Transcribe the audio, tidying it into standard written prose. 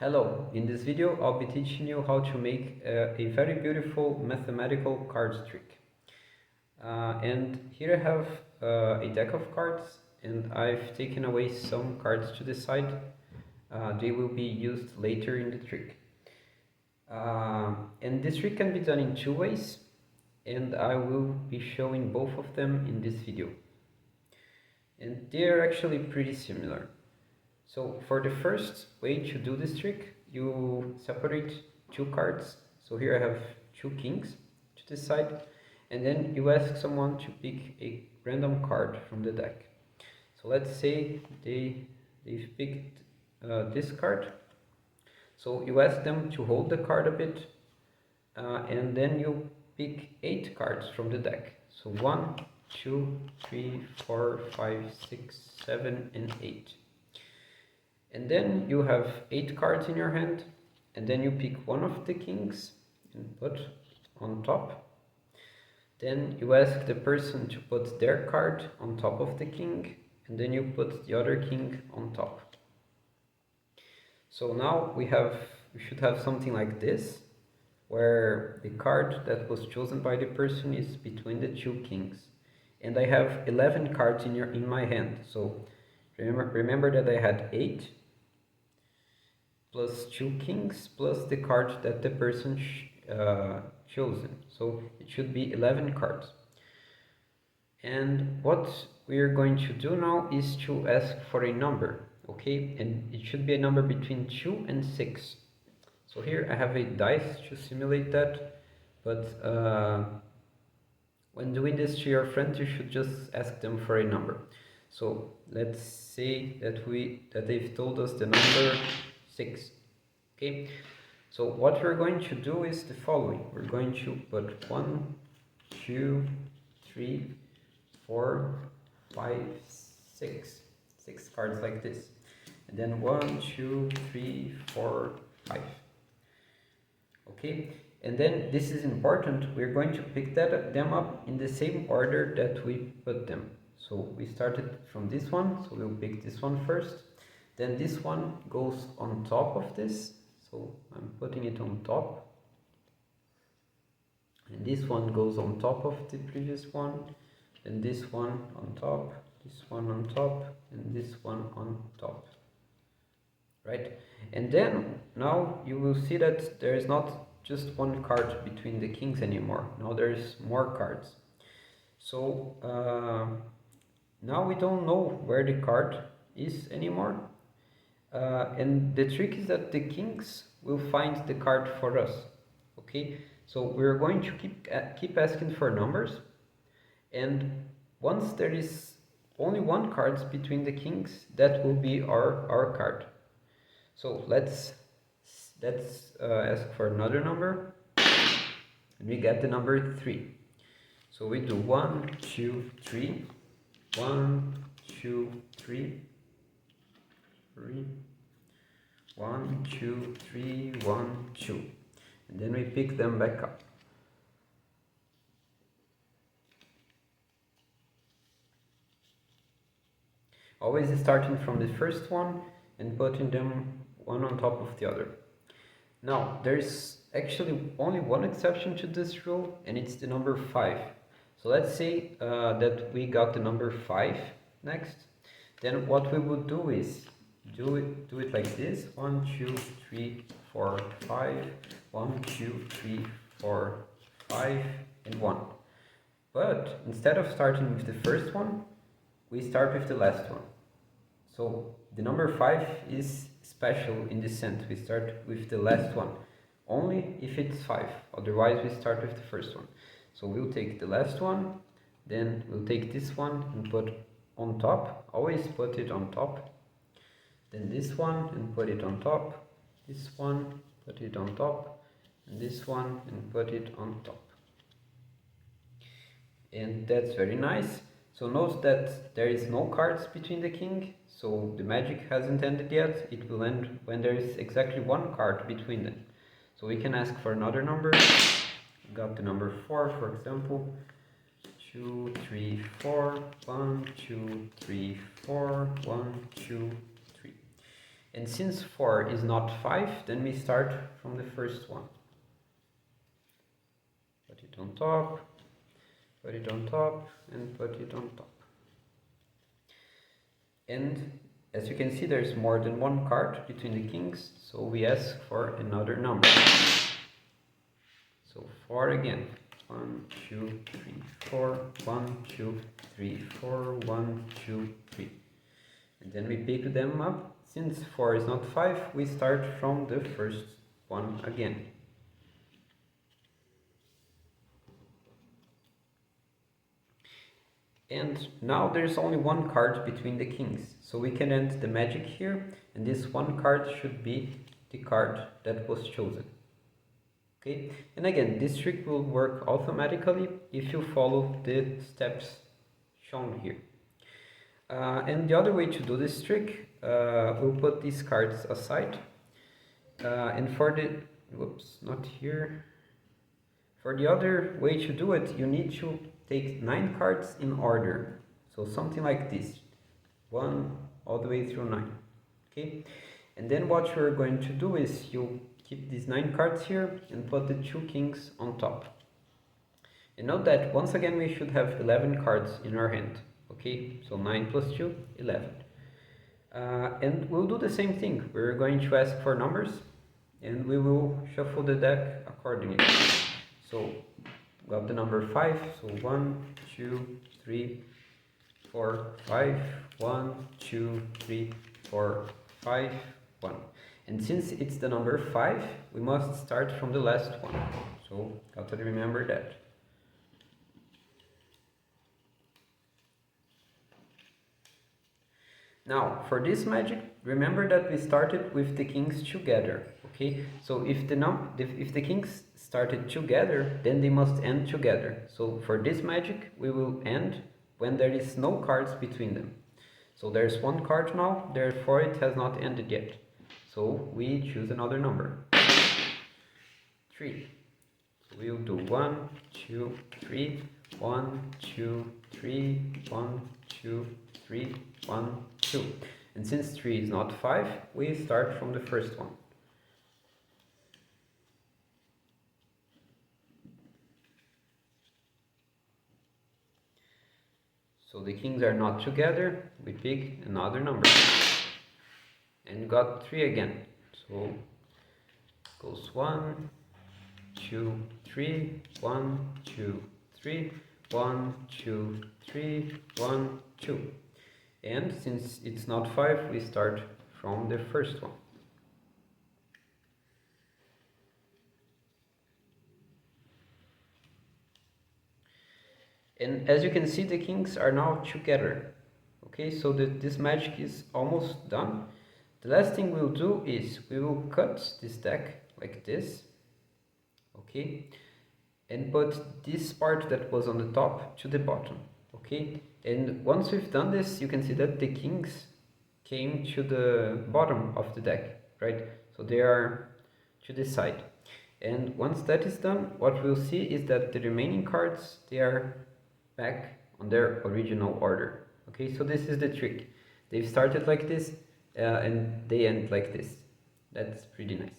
Hello, in this video I'll be teaching you how to make a very beautiful mathematical cards trick. And here I have a deck of cards and I've taken away some cards to the side. They will be used later in the trick. And this trick can be done in two ways, and I will be showing both of them in this video. And they are actually pretty similar. So for the first way to do this trick, you separate two cards. So here I have two kings to the side, and then you ask someone to pick a random card from the deck. So let's say they've picked this card. So you ask them to hold the card a bit, and then you pick 8 cards from the deck. So 1, 2, 3, 4, 5, 6, 7, and 8. And then you have 8 cards in your hand, and then you pick one of the kings and put on top. Then you ask the person to put their card on top of the king, and then you put the other king on top. So now we should have something like this, where the card that was chosen by the person is between the two kings. And I have 11 cards in my hand. So remember that I had 8 plus 2 kings plus the card that the person chosen. So it should be 11 cards. And what we are going to do now is to ask for a number, okay? And it should be a number between 2 and 6. So here I have a dice to simulate that, but when doing this to your friends, you should just ask them for a number. So let's say that they've told us the number 6. Okay, so what we're going to do is the following. We're going to put 1, 2, 3, 4, 5, 6. 6 cards like this. And then 1, 2, 3, 4, 5. Okay, and then this is important. We're going to pick them up in the same order that we put them. So we started from this one, so we'll pick this one first. Then this one goes on top of this, so I'm putting it on top. And this one goes on top of the previous one. Then this one on top, this one on top, and this one on top. Right? And then now you will see that there is not just one card between the kings anymore. Now there's more cards. So now we don't know where the card is anymore. And the trick is that the kings will find the card for us. Okay, so we're going to keep asking for numbers, and once there is only one card between the kings, that will be our card. So let's ask for another number, and we get the number 3. So we do 1, 2, 3, 1, 2, 3, 3, 1, 2, 3, 1, 2, and then we pick them back up. Always starting from the first one and putting them one on top of the other. Now, there's actually only one exception to this rule, and it's the number 5. So let's say that we got the number 5 next. Then what we would do is do it like this: 1, 2, 3, 4, 5, 1, 2, 3, 4, 5, and 1. But instead of starting with the first one, we start with the last one. So the number 5 is special in this sense. We start with the last one only if it's 5, otherwise we start with the first one. So we'll take the last one, then we'll take this one and put on top. Always put it on top. Then this one and put it on top. This one, put it on top, and this one and put it on top. And that's very nice. So note that there is no cards between the king, so the magic hasn't ended yet. It will end when there is exactly one card between them. So we can ask for another number. We got the number 4, for example. 2, 3, 4, 1, 2, 3, 4, 1, 2, 3. And since 4 is not 5, then we start from the first one. Put it on top, put it on top, and put it on top. And as you can see, there's more than one card between the kings, so we ask for another number. So 4 again. 1, 2, 3, 4, 1, 2, 3, 4, 1, 2, 3. And then we pick them up. Since 4 is not 5, we start from the first one again. And now there's only one card between the kings, so we can end the magic here, and this one card should be the card that was chosen. Okay, and again, this trick will work automatically if you follow the steps shown here. And the other way to do this trick, we'll put these cards aside, and for the, whoops, not here. For the other way to do it, you need to take 9 cards in order. So something like this, 1 all the way through 9. Okay, and then what you're going to do is you keep these 9 cards here and put the 2 kings on top. And note that once again we should have 11 cards in our hand. Okay, so 9 plus 2, 11. And we'll do the same thing. We're going to ask for numbers and we will shuffle the deck accordingly. So got the number 5, so 1, 2, 3, 4, 5, 1, 2, 3, 4, 5, 1. And since it's the number 5, we must start from the last one. So got to remember that. Now, for this magic, remember that we started with the kings together, okay? So if the kings started together, then they must end together. So for this magic, we will end when there is no cards between them. So there's one card now, therefore it has not ended yet. So we choose another number. 3. So we'll do 1, 2, 3, 1, 2, 3, 1, 2, 3, 1, 2. And since 3 is not 5, we start from the first one. So the kings are not together, we pick another number. And got 3 again. So goes 1, 2, 3, 1, 2, 3, 1, 2, 3, 1, 2. And since it's not 5, we start from the first one. And as you can see, the kings are now together. Okay, so this magic is almost done. The last thing we'll do is we will cut this deck like this. Okay, and put this part that was on the top to the bottom. Okay, and once we've done this, you can see that the kings came to the bottom of the deck, right? So they are to the side. And once that is done, what we'll see is that the remaining cards, they are back on their original order. Okay, so this is the trick. They've started like this and they end like this. That's pretty nice.